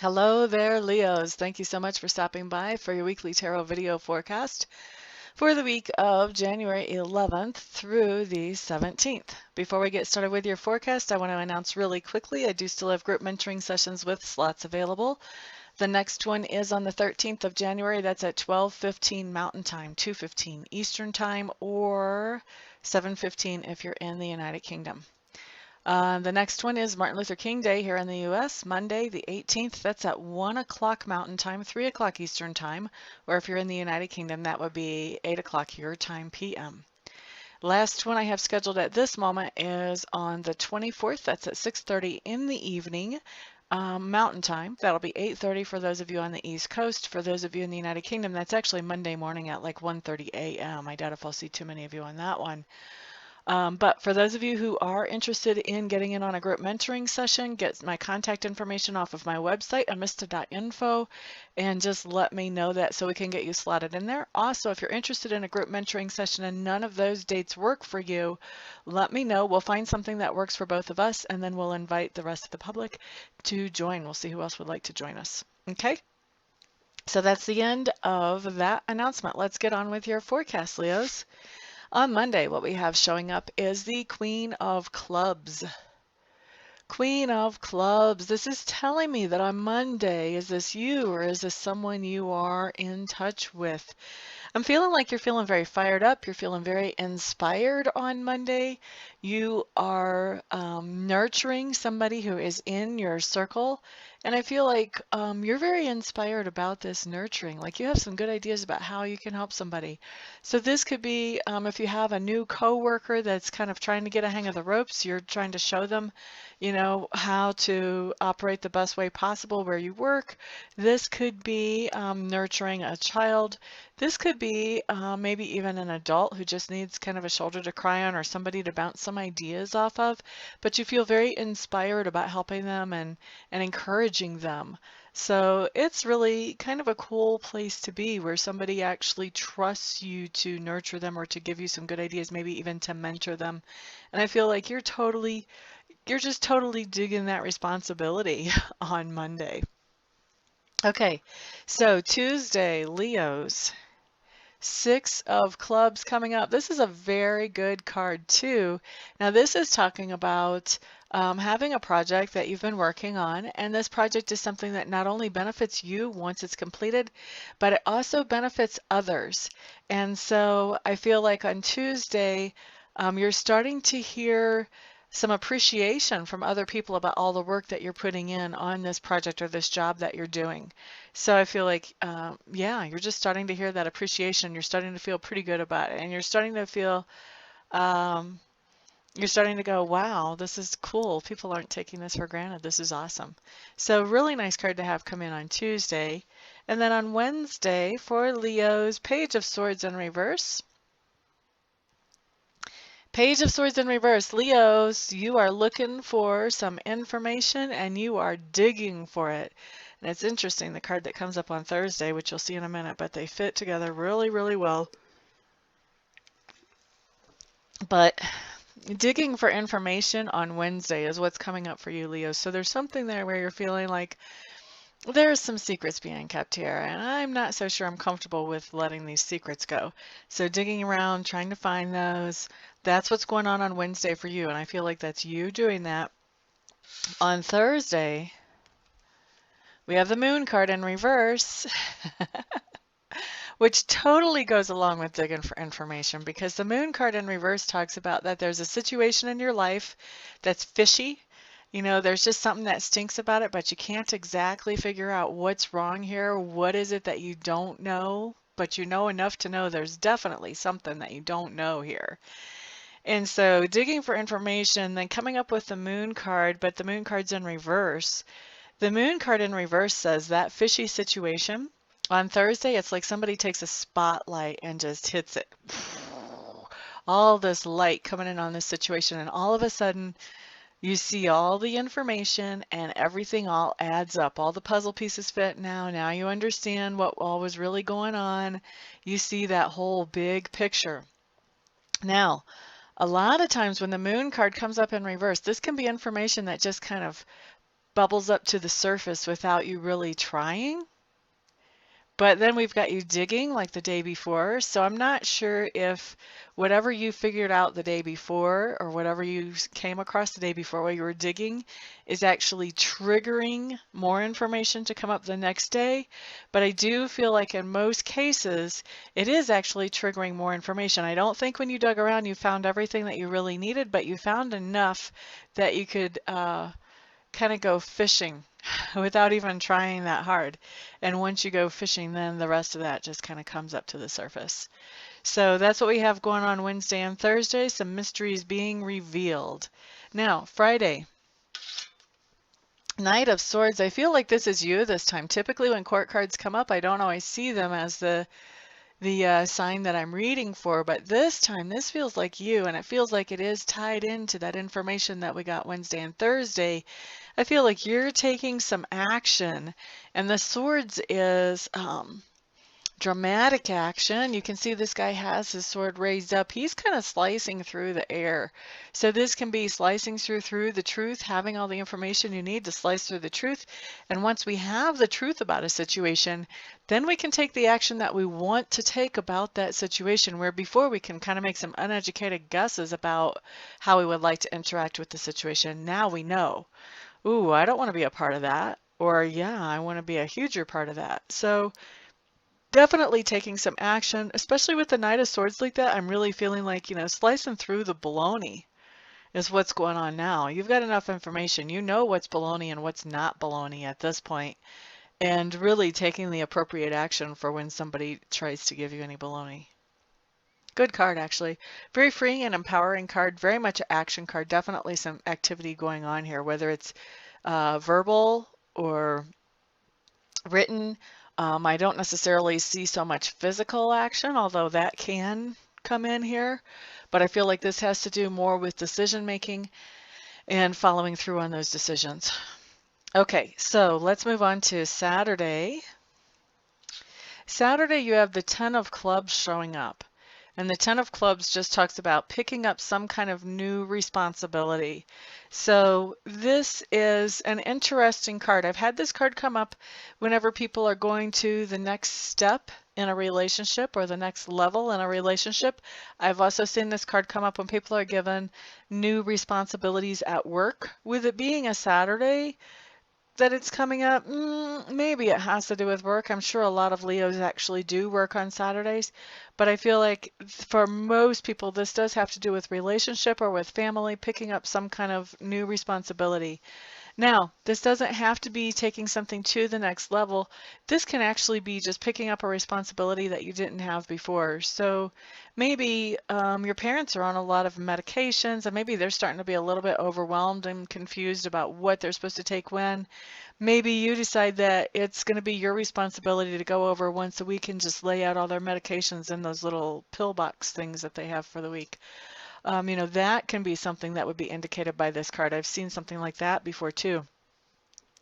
Hello there, Leos. Thank you so much for stopping by for your weekly tarot video forecast for the week of January 11th through the 17th. Before we get started with your forecast, I want to announce really quickly I do still have group mentoring sessions with slots available. The next one is on the 13th of January. That's at 12:15 Mountain Time, 2:15 Eastern Time, or 7:15 if you're in the United Kingdom. The next one is Martin Luther King Day here in the U.S., Monday the 18th. That's at 1 o'clock Mountain Time, 3 o'clock Eastern Time, or if you're in the United Kingdom, that would be 8 o'clock your time p.m. Last one I have scheduled at this moment is on the 24th. That's at 6:30 in the evening, Mountain Time. That'll be 8:30 for those of you on the East Coast. For those of you in the United Kingdom, that's actually Monday morning at like 1:30 a.m. I doubt if I'll see too many of you on that one. But for those of you who are interested in getting in on a group mentoring session, get my contact information off of my website, amista.info, and just let me know that so we can get you slotted in there. Also, if you're interested in a group mentoring session and none of those dates work for you, let me know. We'll find something that works for both of us, and then we'll invite the rest of the public to join. We'll see who else would like to join us. Okay? So that's the end of that announcement. Let's get on with your forecast, Leos. On Monday, what we have showing up is the Queen of Clubs. Queen of Clubs. This is telling me that on Monday, is this you or is this someone you are in touch with? I'm feeling like you're feeling very fired up. You're feeling very inspired on Monday. You are nurturing somebody who is in your circle. And I feel like you're very inspired about this nurturing. Like you have some good ideas about how you can help somebody. So this could be if you have a new coworker that's kind of trying to get a hang of the ropes, you're trying to show them, you know, how to operate the best way possible where you work. This could be nurturing a child. This could be maybe even an adult who just needs kind of a shoulder to cry on or somebody to bounce some ideas off of, but you feel very inspired about helping them and encouraging them. So it's really kind of a cool place to be where somebody actually trusts you to nurture them or to give you some good ideas, maybe even to mentor them. And I feel like you're just totally digging that responsibility on Monday. Okay, so Tuesday, Leos. Six of Clubs coming up. This is a very good card too. Now this is talking about having a project that you've been working on, and this project is something that not only benefits you once it's completed, but it also benefits others. And so I feel like on Tuesday, you're starting to hear some appreciation from other people about all the work that you're putting in on this project or this job that you're doing. So I feel like, yeah, you're just starting to hear that appreciation. You're starting to feel pretty good about it. And you're starting to feel, you're starting to go, wow, this is cool. People aren't taking this for granted. This is awesome. So really nice card to have come in on Tuesday. And then on Wednesday for Leo's, Page of Swords in reverse. Page of Swords in reverse. Leos, you are looking for some information and you are digging for it. And it's interesting, the card that comes up on Thursday, which you'll see in a minute, but they fit together really, really well. But digging for information on Wednesday is what's coming up for you, Leo. So there's something there where you're feeling like there's some secrets being kept here, and I'm not so sure I'm comfortable with letting these secrets go. So digging around, trying to find those, that's what's going on Wednesday for you, and I feel like that's you doing that. On Thursday, we have the Moon card in reverse, which totally goes along with digging for information because the Moon card in reverse talks about that there's a situation in your life that's fishy. You know, there's just something that stinks about it, but you can't exactly figure out what's wrong here. What is it that you don't know? But you know enough to know there's definitely something that you don't know here. And so digging for information, then coming up with the Moon card, but the Moon card's in reverse. The Moon card in reverse says that fishy situation. On Thursday, it's like somebody takes a spotlight and just hits it. All this light coming in on this situation, and all of a sudden, you see all the information and everything all adds up. All the puzzle pieces fit now. Now you understand what all was really going on. You see that whole big picture. Now, a lot of times when the Moon card comes up in reverse, this can be information that just kind of bubbles up to the surface without you really trying. But then we've got you digging like the day before. So I'm not sure if whatever you figured out the day before or whatever you came across the day before while you were digging is actually triggering more information to come up the next day. But I do feel like in most cases, it is actually triggering more information. I don't think when you dug around, you found everything that you really needed, but you found enough that you could kind of go fishing without even trying that hard. And once you go fishing, then the rest of that just kind of comes up to the surface. So that's what we have going on Wednesday and Thursday, some mysteries being revealed. Now, Friday, Knight of Swords. I feel like this is you this time. Typically when court cards come up, I don't always see them as the sign that I'm reading for, but this time this feels like you, and it feels like it is tied into that information that we got Wednesday and Thursday. I feel like you're taking some action, and the swords is dramatic action. You can see this guy has his sword raised up. He's kind of slicing through the air. So this can be slicing through the truth, having all the information you need to slice through the truth. And once we have the truth about a situation, then we can take the action that we want to take about that situation, where before we can kind of make some uneducated guesses about how we would like to interact with the situation. Now we know, ooh, I don't want to be a part of that. Or yeah, I want to be a huger part of that. So definitely taking some action, especially with the Knight of Swords like that. I'm really feeling like, slicing through the baloney is what's going on now. You've got enough information. You know what's baloney and what's not baloney at this point, and really taking the appropriate action for when somebody tries to give you any baloney. Good card, actually. Very freeing and empowering card. Very much an action card. Definitely some activity going on here, whether it's verbal or written. I don't necessarily see so much physical action, although that can come in here, but I feel like this has to do more with decision making and following through on those decisions. Okay, so let's move on to Saturday. Saturday, you have the 10 of clubs showing up. And the 10 of clubs just talks about picking up some kind of new responsibility. So this is an interesting card. I've had this card come up whenever people are going to the next step in a relationship or the next level in a relationship. I've also seen this card come up when people are given new responsibilities at work. With it being a Saturday that it's coming up, maybe it has to do with work. I'm sure a lot of Leos actually do work on Saturdays, but I feel like for most people this does have to do with relationship or with family, picking up some kind of new responsibility. Now, this doesn't have to be taking something to the next level. This can actually be just picking up a responsibility that you didn't have before. So maybe your parents are on a lot of medications, and maybe they're starting to be a little bit overwhelmed and confused about what they're supposed to take when. Maybe you decide that it's going to be your responsibility to go over once a week and just lay out all their medications in those little pill box things that they have for the week. That can be something that would be indicated by this card. I've seen something like that before too.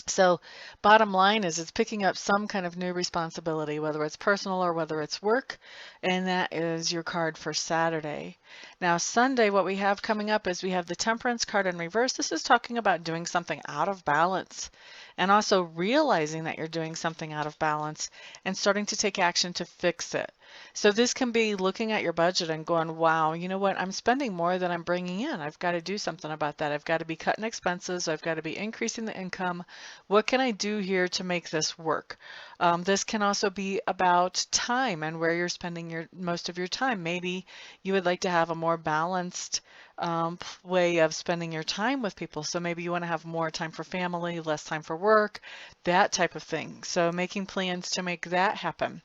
So bottom line is it's picking up some kind of new responsibility, whether it's personal or whether it's work, and that is your card for Saturday. Now Sunday, what we have coming up is we have the Temperance card in reverse. This is talking about doing something out of balance and also realizing that you're doing something out of balance and starting to take action to fix it. So this can be looking at your budget and going, wow, you know what, I'm spending more than I'm bringing in. I've got to do something about that. I've got to be cutting expenses. I've got to be increasing the income. What can I do here to make this work? This can also be about time and where you're spending most of your time. Maybe you would like to have a more balanced way of spending your time with people. So maybe you want to have more time for family, less time for work, that type of thing. So making plans to make that happen.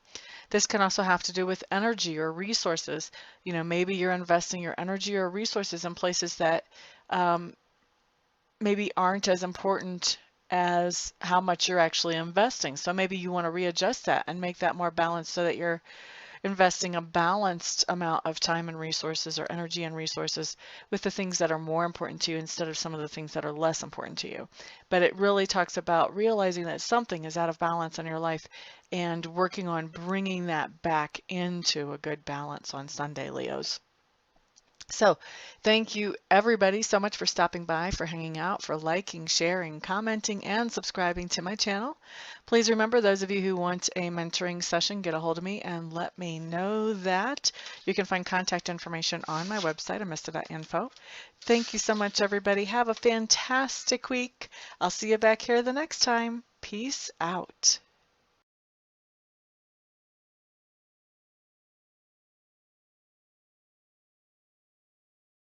This can also have to do with energy or resources. Maybe you're investing your energy or resources in places that maybe aren't as important as how much you're actually investing. So maybe you want to readjust that and make that more balanced so that you're investing a balanced amount of time and resources or energy and resources with the things that are more important to you instead of some of the things that are less important to you. But it really talks about realizing that something is out of balance in your life and working on bringing that back into a good balance on Sunday, Leos. So thank you everybody so much for stopping by, for hanging out, for liking, sharing, commenting, and subscribing to my channel. Please remember, those of you who want a mentoring session, get a hold of me and let me know that. You can find contact information on my website, amista.info. Thank you so much, everybody. Have a fantastic week. I'll see you back here the next time. Peace out.